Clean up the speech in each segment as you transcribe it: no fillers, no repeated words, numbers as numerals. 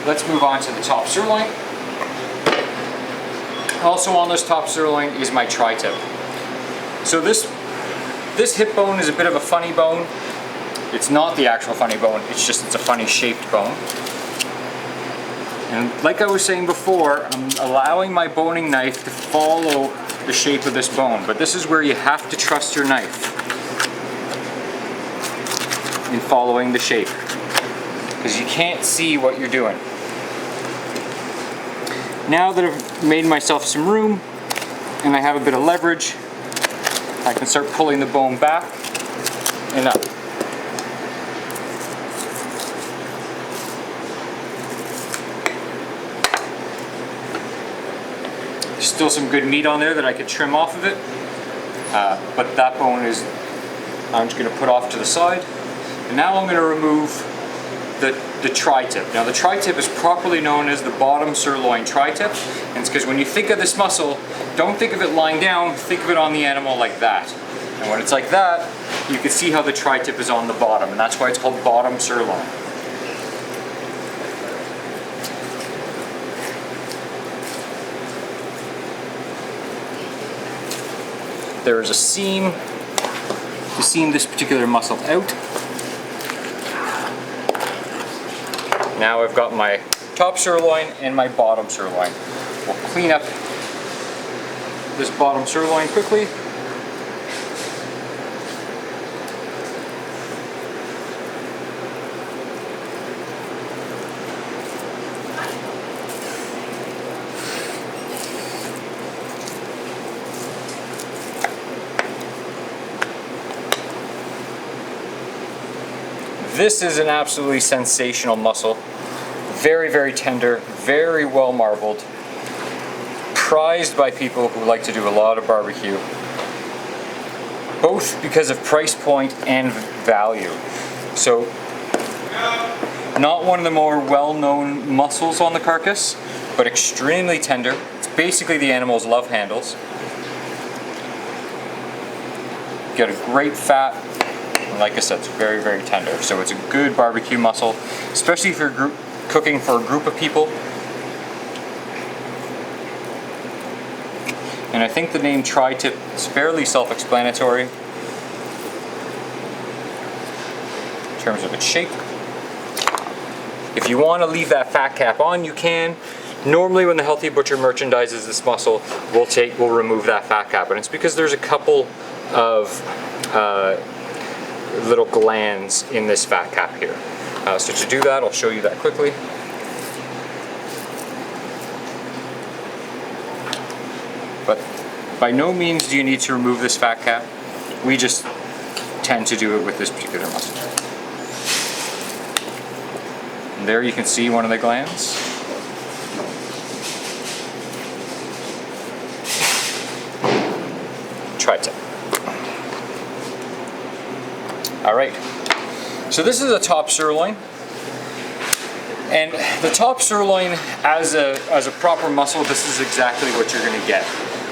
let's move on to the top sirloin. Also on this top sirloin is my tri-tip. So this hip bone is a bit of a funny bone. It's not the actual funny bone, it's a funny shaped bone. And like I was saying before, I'm allowing my boning knife to follow the shape of this bone, but this is where you have to trust your knife in following the shape, because you can't see what you're doing. Now that I've made myself some room and I have a bit of leverage, I can start pulling the bone back and up. There's still some good meat on there that I could trim off of it, but that bone I'm just going to put off to the side. And now I'm going to remove the tri-tip. Now the tri-tip is properly known as the bottom sirloin tri-tip, and it's because when you think of this muscle, don't think of it lying down, think of it on the animal like that. And when it's like that, you can see how the tri-tip is on the bottom, and that's why it's called bottom sirloin. There is a seam to seam this particular muscle out. Now I've got my top sirloin and my bottom sirloin. We'll clean up this bottom sirloin quickly. This is an absolutely sensational muscle. Very, very tender, very well marbled. Prized by people who like to do a lot of barbecue. Both because of price point and value. So, not one of the more well-known muscles on the carcass, but extremely tender. It's basically the animal's love handles. Get a great fat. Like I said, it's very, very tender, so it's a good barbecue muscle, especially if you're cooking for a group of people. And I think the name tri-tip is fairly self-explanatory in terms of its shape. If you want to leave that fat cap on, you can. Normally when the Healthy Butcher merchandises this muscle, we'll remove that fat cap, and it's because there's a couple of little glands in this fat cap here. So to do that, I'll show you that quickly. But by no means do you need to remove this fat cap. We just tend to do it with this particular muscle. And there you can see one of the glands. Tri-tip. Alright, so this is a top sirloin, and the top sirloin as a proper muscle, this is exactly what you're going to get.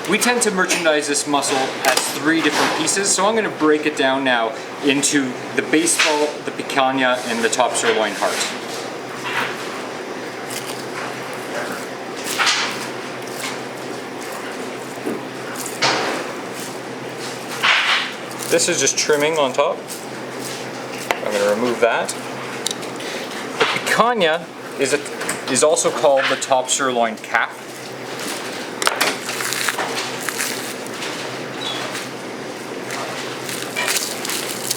We tend to merchandise this muscle as 3 different pieces, so I'm going to break it down now into the baseball, the picanha, and the top sirloin heart. This is just trimming on top. I'm going to remove that. The picanha is also called the top sirloin cap.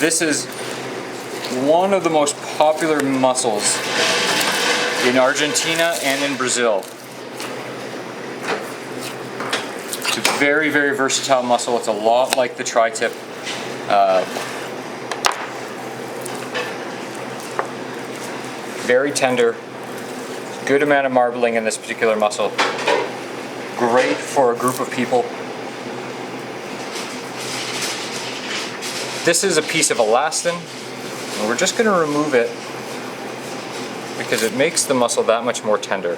This is one of the most popular muscles in Argentina and in Brazil. It's a very, very versatile muscle. It's a lot like the tri-tip. Very tender, good amount of marbling in this particular muscle. Great for a group of people. This is a piece of elastin, and we're just going to remove it because it makes the muscle that much more tender.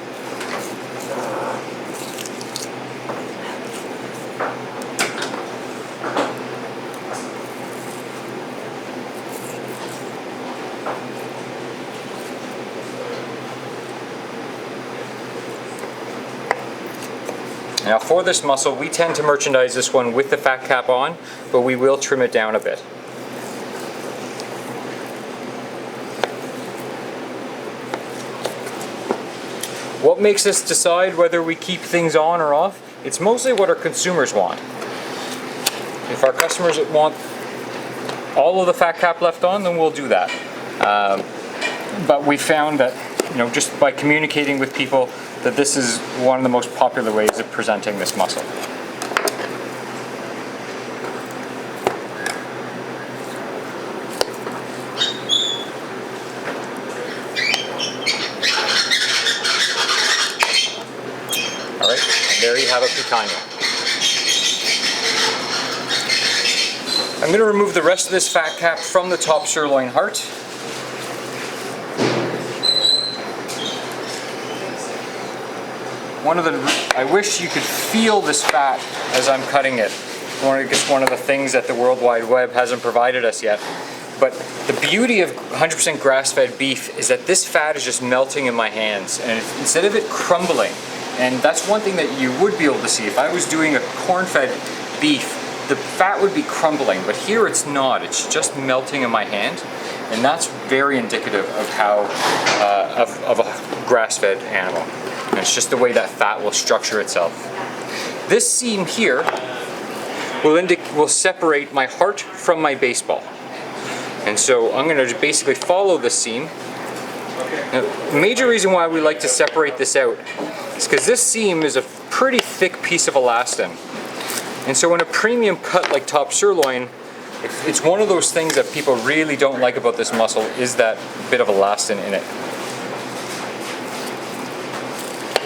Now for this muscle, we tend to merchandise this one with the fat cap on, but we will trim it down a bit. What makes us decide whether we keep things on or off? It's mostly what our consumers want. If our customers want all of the fat cap left on, then we'll do that. But we found that, just by communicating with people, that this is one of the most popular ways of presenting this muscle. Alright, and there you have a picanha. I'm going to remove the rest of this fat cap from the top sirloin heart. I wish you could feel this fat as I'm cutting it. It's one of the things that the World Wide Web hasn't provided us yet. But the beauty of 100% grass-fed beef is that this fat is just melting in my hands, and instead of it crumbling, and that's one thing that you would be able to see. If I was doing a corn-fed beef, the fat would be crumbling, but here it's not. It's just melting in my hand, and that's very indicative of how of a grass-fed animal. And it's just the way that fat will structure itself. This seam here will separate my heart from my baseball. And so I'm going to basically follow this seam. Now, the major reason why we like to separate this out is because this seam is a pretty thick piece of elastin. And so in a premium cut like top sirloin, it's one of those things that people really don't like about this muscle is that bit of elastin in it.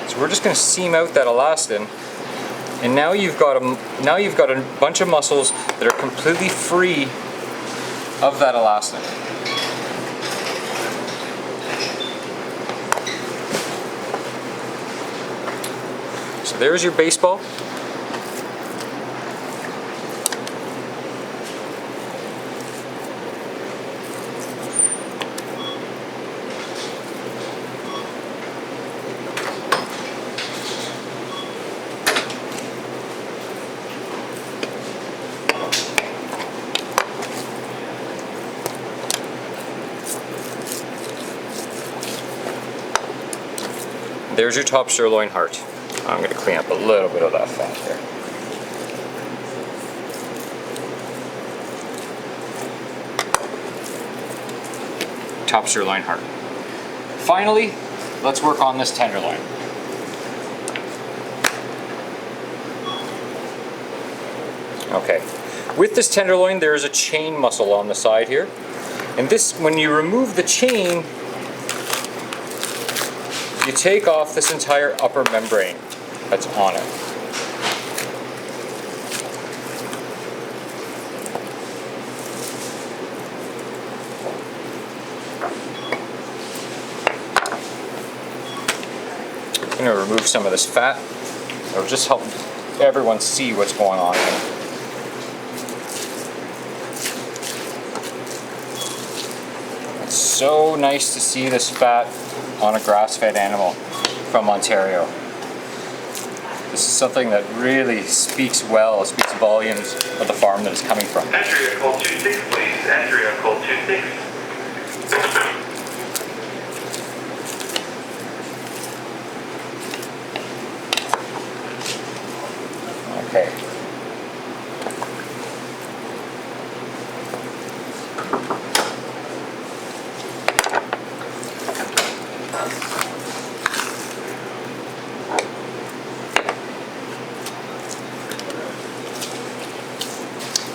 So we're just going to seam out that elastin, and now you've got a bunch of muscles that are completely free of that elastin. So there's your baseball. There's your top sirloin heart. I'm going to clean up a little bit of that fat there. Top sirloin heart. Finally, let's work on this tenderloin. Okay, with this tenderloin there is a chain muscle on the side here, and this, when you remove the chain, you take off this entire upper membrane that's on it. I'm going to remove some of this fat. It'll just help everyone see what's going on here. It's so nice to see this fat on a grass-fed animal from Ontario. This is something that really speaks volumes of the farm that it's coming from. Entry on call 26, please. Entry on call 26. Okay.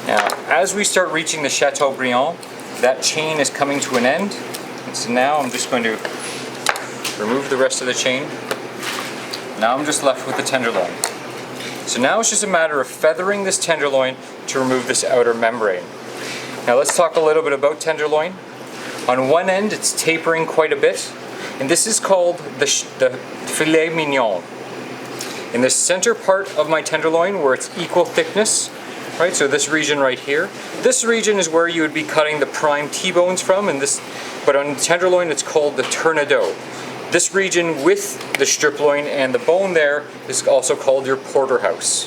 Now, as we start reaching the Chateaubriand, that chain is coming to an end. And so now I'm just going to remove the rest of the chain. Now I'm just left with the tenderloin. So now it's just a matter of feathering this tenderloin to remove this outer membrane. Now let's talk a little bit about tenderloin. On one end it's tapering quite a bit, and this is called the filet mignon. In the center part of my tenderloin, where it's equal thickness, right, so this region right here, this region is where you would be cutting the prime T-bones from, but on tenderloin it's called the tournedos. This region with the strip loin and the bone there is also called your porterhouse.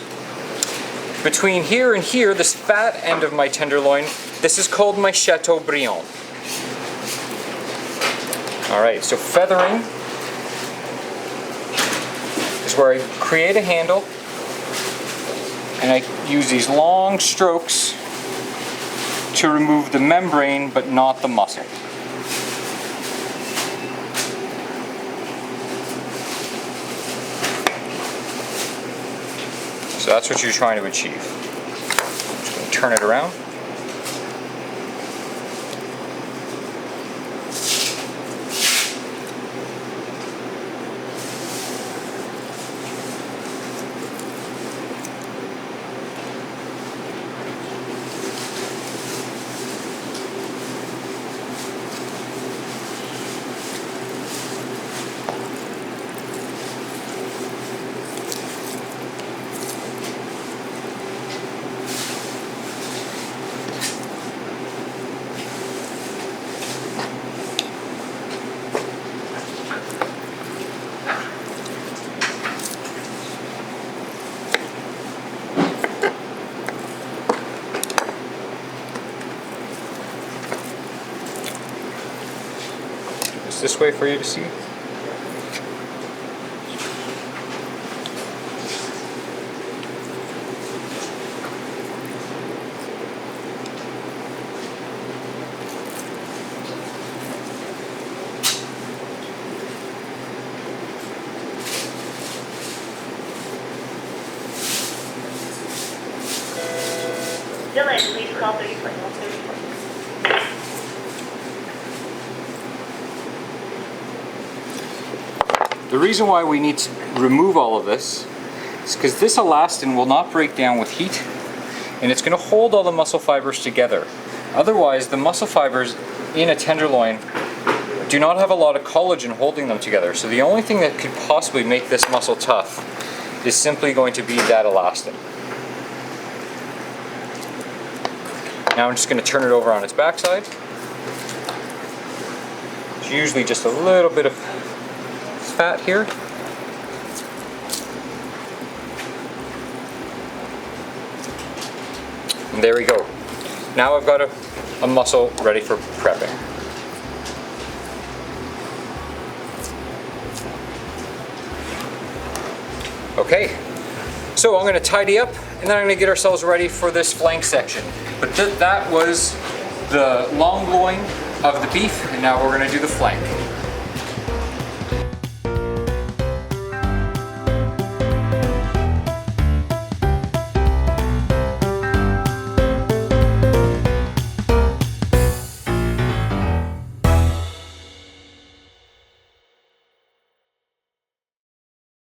Between here and here, this fat end of my tenderloin, this is called my Chateaubriand. Alright, so feathering is where I create a handle and I use these long strokes to remove the membrane but not the muscle. So that's what you're trying to achieve. I'm just going to turn it around. This way for you to see. Dylan, please call 30.134. The reason why we need to remove all of this is because this elastin will not break down with heat and it's going to hold all the muscle fibers together. Otherwise, the muscle fibers in a tenderloin do not have a lot of collagen holding them together. So the only thing that could possibly make this muscle tough is simply going to be that elastin. Now I'm just going to turn it over on its backside. It's usually just a little bit of fat here. And there we go. Now I've got a muscle ready for prepping. Okay, so I'm going to tidy up and then I'm going to get ourselves ready for this flank section. But that was the long loin of the beef, and now we're going to do the flank.